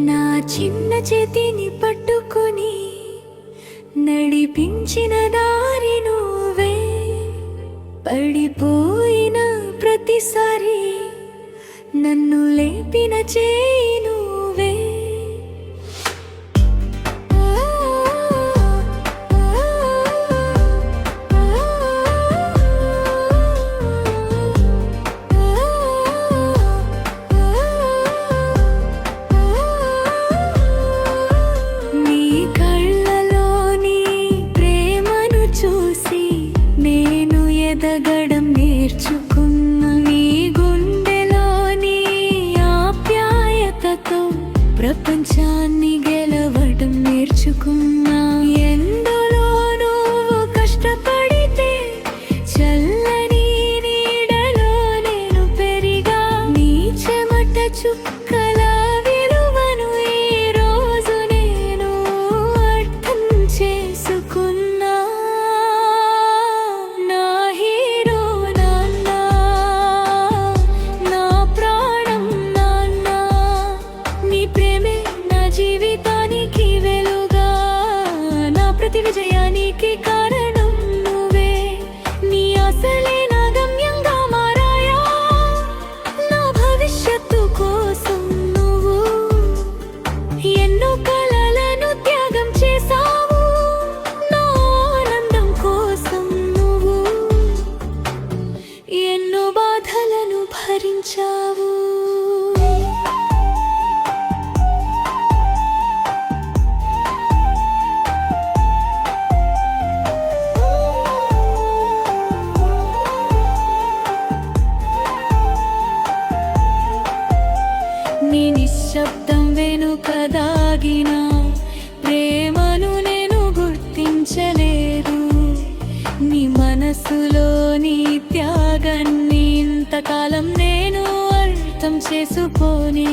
నా చిన్న చేతిని పట్టుకొని నడిపించిన దారి నువ్వే, పడిపోయిన ప్రతిసారి నన్ను లేపిన చేయి నువ్వే. ఎదగడం నేర్చుకున్న నీ గుండెలోని ఆప్యాయతతో ప్రపంచాన్ని గెలవడం నేర్చుకున్నా. ఎందులో నువ్వు కష్టపడితే చల్లని నీడలో నేను పెరిగా. నీ చెమట చుక్కల విలువను ఈ రోజు నేను అర్థం చేసుకున్నా. ప్రతి విజయానికి కారణం నువ్వే, నీ ఆశలే నా గమ్యంగా మారాయా. నా భవిష్యత్తు కోసం నువ్వు ఎన్నో కలలను త్యాగం చేసావు. నా ఆనందం కోసం నువ్వు ఎన్నో బాధలను భరించావు. నీ నిశ్శబ్దం వెనుక దాగిన ప్రేమను నేను గుర్తించలేదు. నీ మనసులో నీ త్యాగాన్ని ఇంతకాలం నేను అర్థం చేసుకోని